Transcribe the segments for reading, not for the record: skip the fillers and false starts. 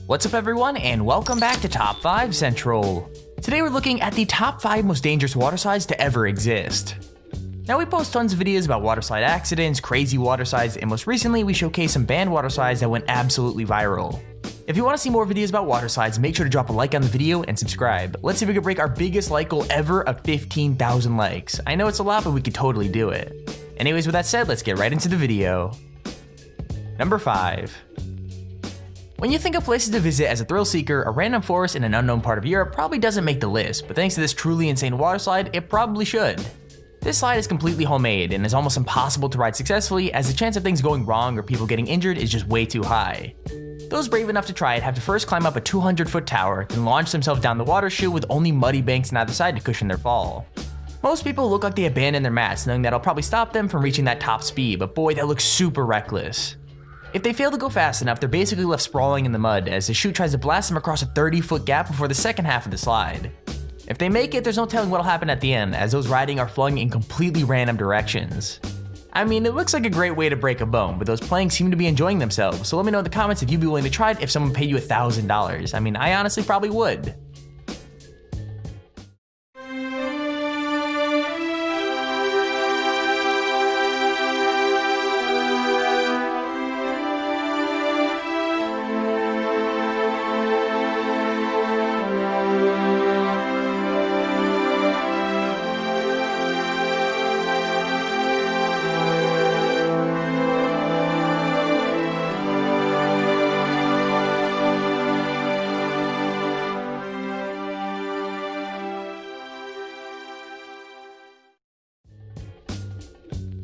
What's up everyone, and welcome back to Top 5 Central. Today we're looking at the top 5 most dangerous water slides to ever exist. Now we post tons of videos about water slide accidents, crazy water slides, and most recently we showcased some banned water slides that went absolutely viral. If you want to see more videos about water slides, make sure to drop a like on the video and subscribe. Let's see if we can break our biggest like goal ever of 15,000 likes. I know it's a lot, but we could totally do it. Anyways, with that said, let's get right into the video. Number 5. When you think of places to visit as a thrill seeker, a random forest in an unknown part of Europe probably doesn't make the list, but thanks to this truly insane water slide, it probably should. This slide is completely homemade and is almost impossible to ride successfully, as the chance of things going wrong or people getting injured is just way too high. Those brave enough to try it have to first climb up a 200-foot tower, then launch themselves down the water chute with only muddy banks on either side to cushion their fall. Most people look like they abandoned their mats, knowing that it'll probably stop them from reaching that top speed, but boy, that looks super reckless. If they fail to go fast enough, they're basically left sprawling in the mud as the chute tries to blast them across a 30-foot gap before the second half of the slide. If they make it, there's no telling what'll happen at the end, as those riding are flung in completely random directions. I mean, it looks like a great way to break a bone, but those playing seem to be enjoying themselves, so let me know in the comments if you'd be willing to try it if someone paid you $1,000. I mean, I honestly probably would.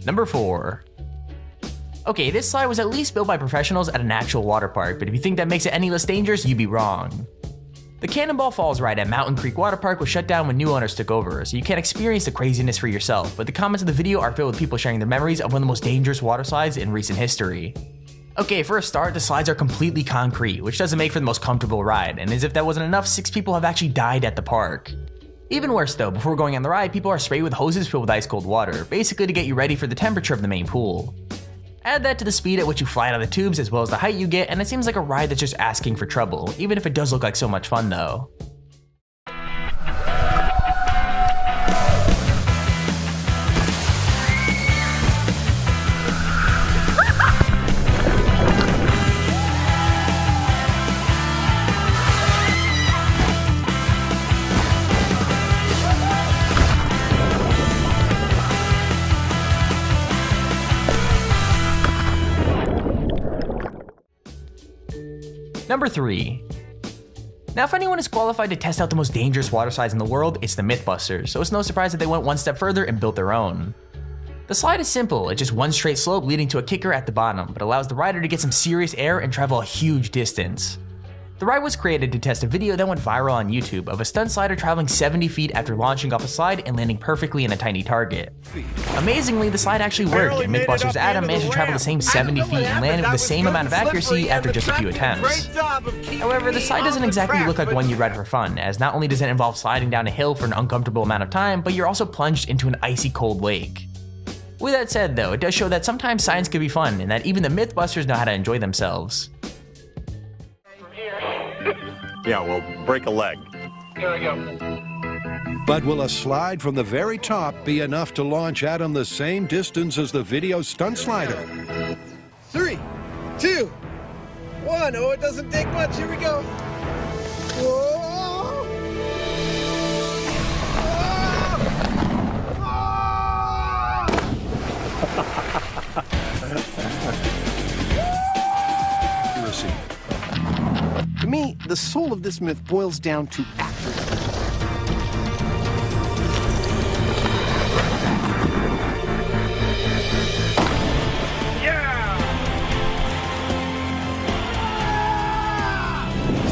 Number 4. Okay, this slide was at least built by professionals at an actual water park, but if you think that makes it any less dangerous, you'd be wrong. The Cannonball Falls ride at Mountain Creek Water Park was shut down when new owners took over, so you can't experience the craziness for yourself, but the comments of the video are filled with people sharing their memories of one of the most dangerous water slides in recent history. Okay, for a start, the slides are completely concrete, which doesn't make for the most comfortable ride, and as if that wasn't enough, 6 people have actually died at the park. Even worse though, before going on the ride, people are sprayed with hoses filled with ice cold water, basically to get you ready for the temperature of the main pool. Add that to the speed at which you fly out of the tubes as well as the height you get, and it seems like a ride that's just asking for trouble, even if it does look like so much fun though. Number 3. Now if anyone is qualified to test out the most dangerous water slides in the world, it's the Mythbusters, so it's no surprise that they went one step further and built their own. The slide is simple, it's just one straight slope leading to a kicker at the bottom, but allows the rider to get some serious air and travel a huge distance. The ride was created to test a video that went viral on YouTube of a stunt slider traveling 70 feet after launching off a slide and landing perfally in a tiny target. Amazingly, the slide actually worked, and Mythbusters Adam managed to travel the same 70 feet and landed with the same amount of accuracy after just a few attempts. However, the slide doesn't exactly look like one you ride for fun, as not only does it involve sliding down a hill for an uncomfortable amount of time, but you're also plunged into an icy cold lake. With that said though, it does show that sometimes science can be fun, and that even the Mythbusters know how to enjoy themselves. Yeah, well, break a leg. Here we go. But will a slide from the very top be enough to launch Adam the same distance as the video stunt slider? 3, 2, 1. Oh, it doesn't take much. Here we go. Whoa! Accuracy. To me, the soul of this myth boils down to accuracy.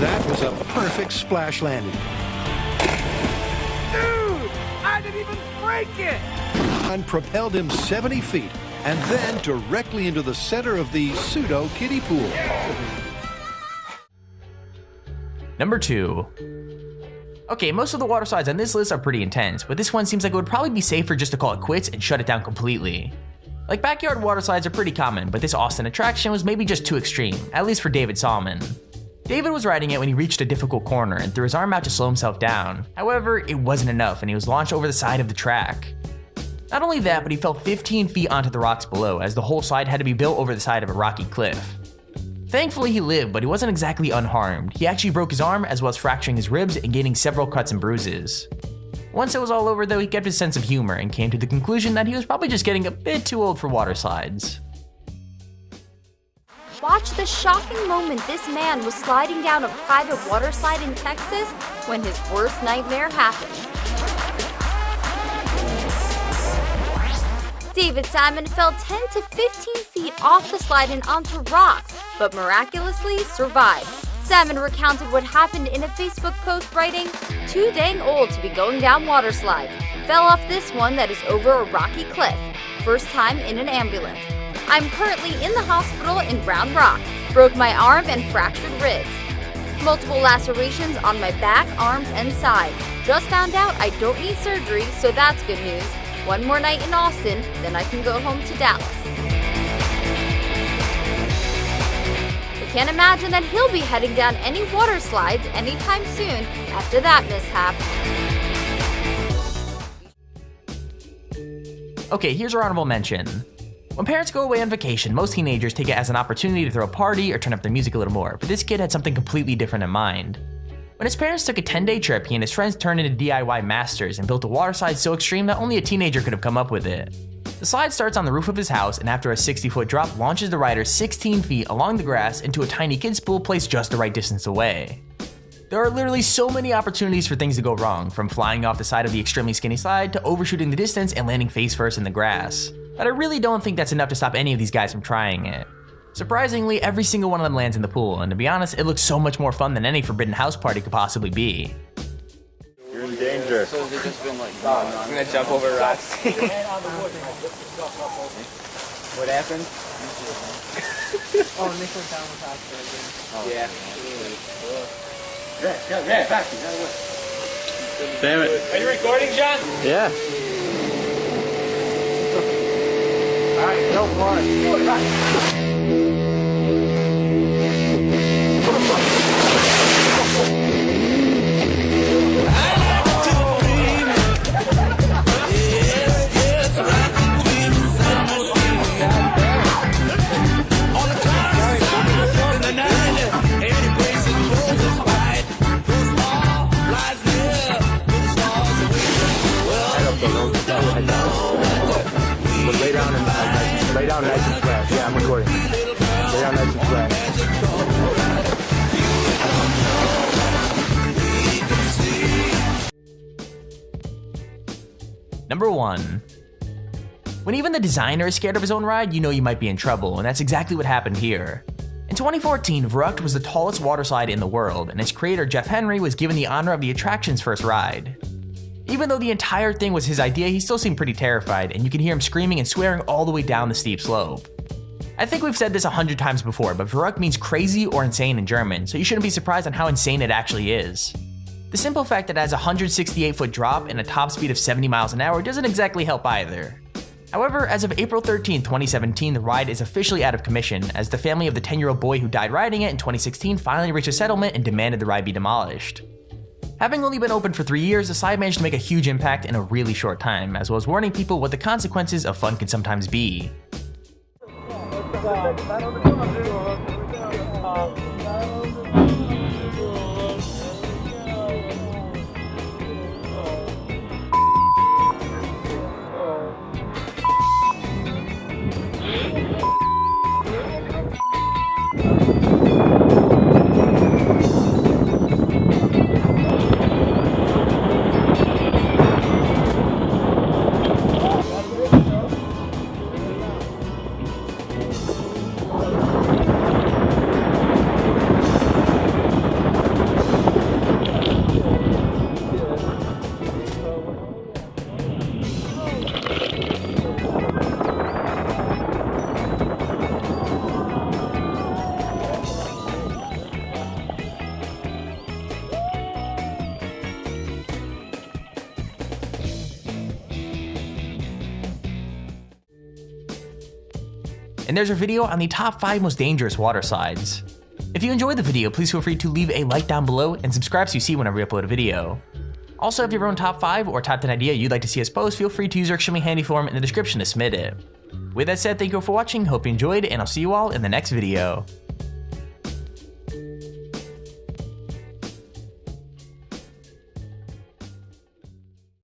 That was a perfect splash landing. Dude, I didn't even break it! And propelled him 70 feet and then directly into the center of the pseudo kiddie pool. Number 2. Okay, most of the water slides on this list are pretty intense, but this one seems like it would probably be safer just to call it quits and shut it down completely. Like, backyard water slides are pretty common, but this Austin attraction was maybe just too extreme, at least for David Salmon. David was riding it when he reached a difficult corner and threw his arm out to slow himself down. However, it wasn't enough and he was launched over the side of the track. Not only that, but he fell 15 feet onto the rocks below as the whole slide had to be built over the side of a rocky cliff. Thankfully he lived, but he wasn't exactly unharmed. He actually broke his arm as well as fracturing his ribs and gaining several cuts and bruises. Once it was all over though, he kept his sense of humor and came to the conclusion that he was probably just getting a bit too old for water slides. Watch the shocking moment this man was sliding down a private water slide in Texas when his worst nightmare happened. David Salmon fell 10 to 15 feet off the slide and onto rocks, but miraculously survived. Salmon recounted what happened in a Facebook post writing, "Too dang old to be going down water slides. Fell off this one that is over a rocky cliff. First time in an ambulance. I'm currently in the hospital in Round Rock. Broke my arm and fractured ribs. Multiple lacerations on my back, arms, and side. Just found out I don't need surgery, so that's good news. One more night in Austin, then I can go home to Dallas." I can't imagine that he'll be heading down any water slides anytime soon after that mishap. Okay, here's our honorable mention. When parents go away on vacation, most teenagers take it as an opportunity to throw a party or turn up their music a little more, but this kid had something completely different in mind. When his parents took a 10-day trip, he and his friends turned into DIY masters and built a water slide so extreme that only a teenager could have come up with it. The slide starts on the roof of his house and after a 60-foot drop launches the rider 16 feet along the grass into a tiny kid's pool placed just the right distance away. There are literally so many opportunities for things to go wrong, from flying off the side of the extremely skinny slide to overshooting the distance and landing face first in the grass. But I really don't think that's enough to stop any of these guys from trying it. Surprisingly, every single one of them lands in the pool, and to be honest, it looks so much more fun than any forbidden house party could possibly be. You're in danger. So they've just been like, I'm gonna jump over rocks. What happened? Oh, Nick went down with hospital. Yeah. Damn it. Are you recording, John? Yeah. Alright, go for it. Lay down nice and flat. Yeah, I'm recording. Lay down nice and flat. Number 1. When even the designer is scared of his own ride, you know you might be in trouble, and that's exactly what happened here. In 2014, Verrückt was the tallest water slide in the world, and its creator Jeff Henry was given the honor of the attraction's first ride. Even though the entire thing was his idea, he still seemed pretty terrified, and you can hear him screaming and swearing all the way down the steep slope. I think we've said this 100 times before, but Verrückt means crazy or insane in German, so you shouldn't be surprised on how insane it actually is. The simple fact that it has a 168-foot drop and a top speed of 70 miles an hour doesn't exactly help either. However, as of April 13, 2017, the ride is officially out of commission, as the family of the 10-year-old boy who died riding it in 2016 finally reached a settlement and demanded the ride be demolished. Having only been open for 3 years, the slide managed to make a huge impact in a really short time, as well as warning people what the consequences of fun can sometimes be. And there's a video on the top 5 most dangerous water slides. If you enjoyed the video, please feel free to leave a like down below and subscribe so you see whenever we upload a video. Also, if you have your own top 5 or top 10 idea you'd like to see us post, feel free to use our Extremely Handy form in the description to submit it. With that said, thank you all for watching, hope you enjoyed, and I'll see you all in the next video.